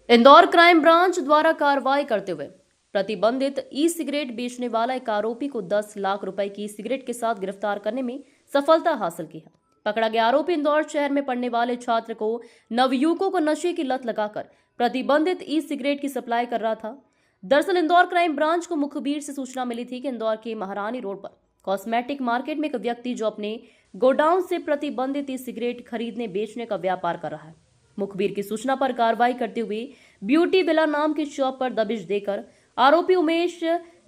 Indore crime branch द्वारा कार्रवाई करते हुए प्रतिबंधित ई सिगरेट बेचने वाला एक आरोपी को 10 लाख रुपए की सिगरेट के साथ गिरफ्तार करने में सफलता हासिल की है। पकड़ा गया आरोपी इंदौर शहर में पढ़ने वाले छात्र को नवयुवकों को नशे की लत लगाकर प्रतिबंधित ई सिगरेट की सप्लाई कर रहा था। दरअसल इंदौर क्राइम ब्रांच को मुखबिर से सूचना मिली थी कि इंदौर के महारानी रोड पर कॉस्मेटिक मार्केट में एक व्यक्ति जो अपने गोडाउन से प्रतिबंधित ई सिगरेट खरीदने बेचने का व्यापार कर रहा है। मुखबिर की सूचना पर कार्रवाई करते हुए ब्यूटी विला नाम की शॉप पर दबिश देकर आरोपी उमेश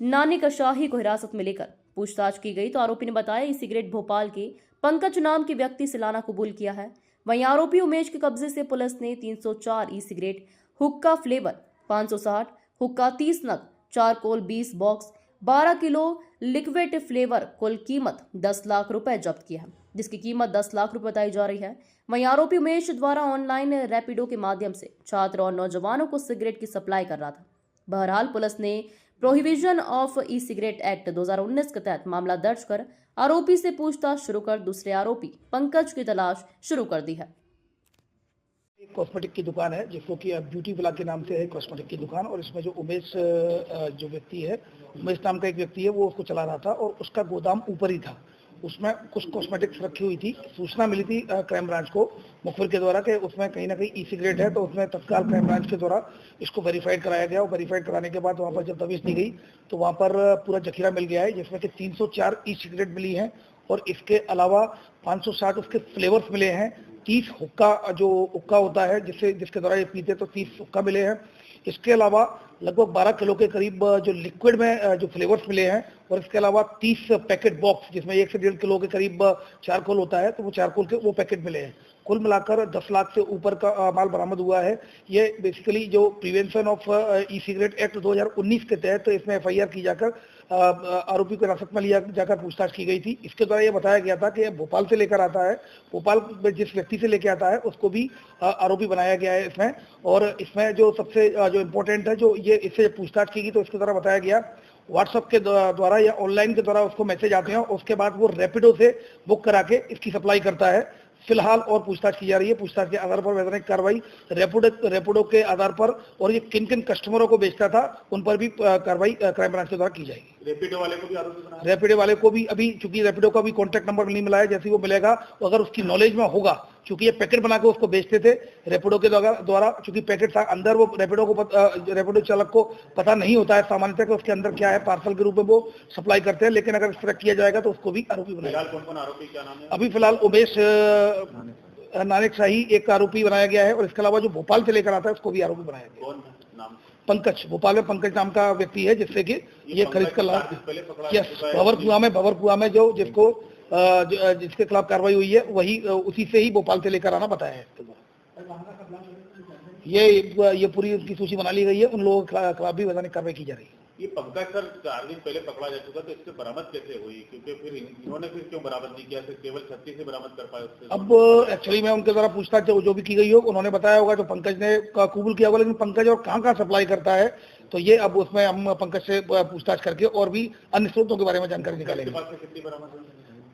नानिकशाही को हिरासत में लेकर पूछताछ की गई तो आरोपी ने बताया ई सिगरेट भोपाल के पंकज नाम के व्यक्ति से लाना कबूल किया है। वहीं आरोपी उमेश के कब्जे से पुलिस ने 304 ई सिगरेट हुक्का फ्लेवर 560 हुक्का 30 नग, charcoal 20 box, 12 kilo liquid flavour कुल कीमत 10 लाख रुपए जब्त किया है, जिसकी कीमत 10 लाख रुपए बताई जा रही है। वहीं आरोपी उमेश द्वारा ऑनलाइन रैपिडो के माध्यम से छात्र और नौजवानों को सिगरेट की सप्लाई कर रहा था। बहरहाल पुलिस ने prohibition of e cigarette act 2019 के तहत मामला दर्ज कर आरोपी से पूछताछ शुरू कर दूसरे आरोपी पंकज की तलाश शुरू कर दी है। कॉस्मेटिक की दुकान है जिसको कि ब्यूटी विला के नाम से है कॉस्मेटिक की दुकान, और इसमें जो उमेश जो व्यक्ति है, उमेश नाम का एक व्यक्ति है, वो उसको चला रहा था और उसका गोदाम ऊपर ही था। उसमें कुछ कॉस्मेटिक्स रखी हुई थी। सूचना मिली थी क्राइम ब्रांच को मुखबिर के द्वारा कि उसमें कहीं ना कहीं ई सिगरेट है, तो उसमें तत्काल क्राइम ब्रांच के द्वारा इसको वेरीफाइड कराया गया और वेरीफाइड कराने के बाद वहाँ पर जब दबिश दी गई तो वहाँ पर पूरा जखीरा मिल गया है, जिसमें कि 304 ई सिगरेट मिली है और इसके अलावा 560 उसके फ्लेवर्स मिले हैं। 30 हुक्का जो हुक्का होता है जिसके द्वारा ये पीते, तो 30 हुक्का मिले हैं। इसके अलावा लगभग 12 किलो के करीब जो लिक्विड में जो फ्लेवर्स मिले हैं, और इसके अलावा 30 पैकेट बॉक्स जिसमें 1 से 1.5 किलो के करीब चारकोल होता है, तो वो चारकोल के वो पैकेट मिले हैं। कुल मिलाकर 10 लाख से ऊपर का माल बरामद हुआ है। ये बेसिकली जो prevention of e cigarette act 2019 के तहत तो इसमें एफआईआर की जाकर आरोपी को हिरासत में लिया जाकर पूछताछ की गई थी। इसके द्वारा ये बताया गया था कि भोपाल से लेकर आता है, भोपाल में जिस व्यक्ति से लेकर आता है उसको भी आरोपी बनाया गया है इसमें। और इसमें जो सबसे जो इम्पोर्टेंट है, जो ये इससे पूछताछ की गई तो इसके द्वारा बताया गया व्हाट्सएप के द्वारा या ऑनलाइन के द्वारा उसको मैसेज आते हैं, उसके बाद वो रैपिडो से बुक करा के इसकी सप्लाई करता है। फिलहाल और पूछताछ की जा रही है। पूछताछ के आधार पर वैधानिक कार्रवाई रैपिडो के आधार पर और ये किन किन कस्टमरों को बेचता था उन पर भी कार्रवाई क्राइम ब्रांच के द्वारा की जाएगी। रैपिडो वाले को भी आरोपी बनाया? रैपिडो वाले को भी अभी, चूंकि रैपिडो का भी कॉन्टैक्ट नंबर नहीं मिला है, जैसे ही वो मिलेगा तो अगर उसकी नॉलेज में होगा, क्योंकि ये पैकेट बना के उसको बेचते थे रैपिडो के द्वारा, चूंकि पैकेट था अंदर, वो रैपिडो चालक को पता नहीं होता है सामान्यतः कि उसके अंदर क्या है, पार्सल के रूप में वो सप्लाई करते हैं। लेकिन अगर इस तरह किया जाएगा तो उसको भी आरोपी बनाया। कौन-कौन आरोपी, क्या नाम है? अभी फिलहाल उमेश नानिकशाही एक आरोपी बनाया गया है, और इसके अलावा जो भोपाल से लेकर आता है उसको भी आरोपी बनाया गया। कौन नाम? पंकज, भोपाल में पंकज नाम का व्यक्ति है, जिससे कि ये खरीद कर ला भंवरकुआ में जो जिसके खिलाफ कार्रवाई हुई है, वही उसी से ही भोपाल से लेकर आना बताया है। ये पूरी उनकी सूची बना ली गई है, उन लोगों के खिलाफ भी वैधानिक कार्रवाई की जा रही है। ये पंकज सर 4 दिन पहले पकड़ा जा चुका, तो इससे बरामद कैसे हुई? क्योंकि फिर इन्होंने फिर क्यों बरामद नहीं किया, सिर्फ केवल 36 से बरामद कर पाए उससे? अब एक्चुअली में उनके द्वारा पूछताछ जो भी की गई हो, उन्होंने बताया होगा, तो पंकज ने कबूल किया होगा, लेकिन पंकज और कहाँ सप्लाई करता है, तो ये अब उसमें हम पंकज से पूछताछ करके और भी अन्य स्रोतों के बारे में जानकारी निकालेंगे। कितनी बरामद हुई?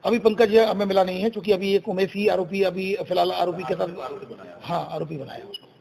अभी पंकज हमें मिला नहीं है, क्योंकि अभी एक उमेश ही आरोपी अभी फिलहाल आरोपी के साथ, हाँ, आरोपी बनाया उसको।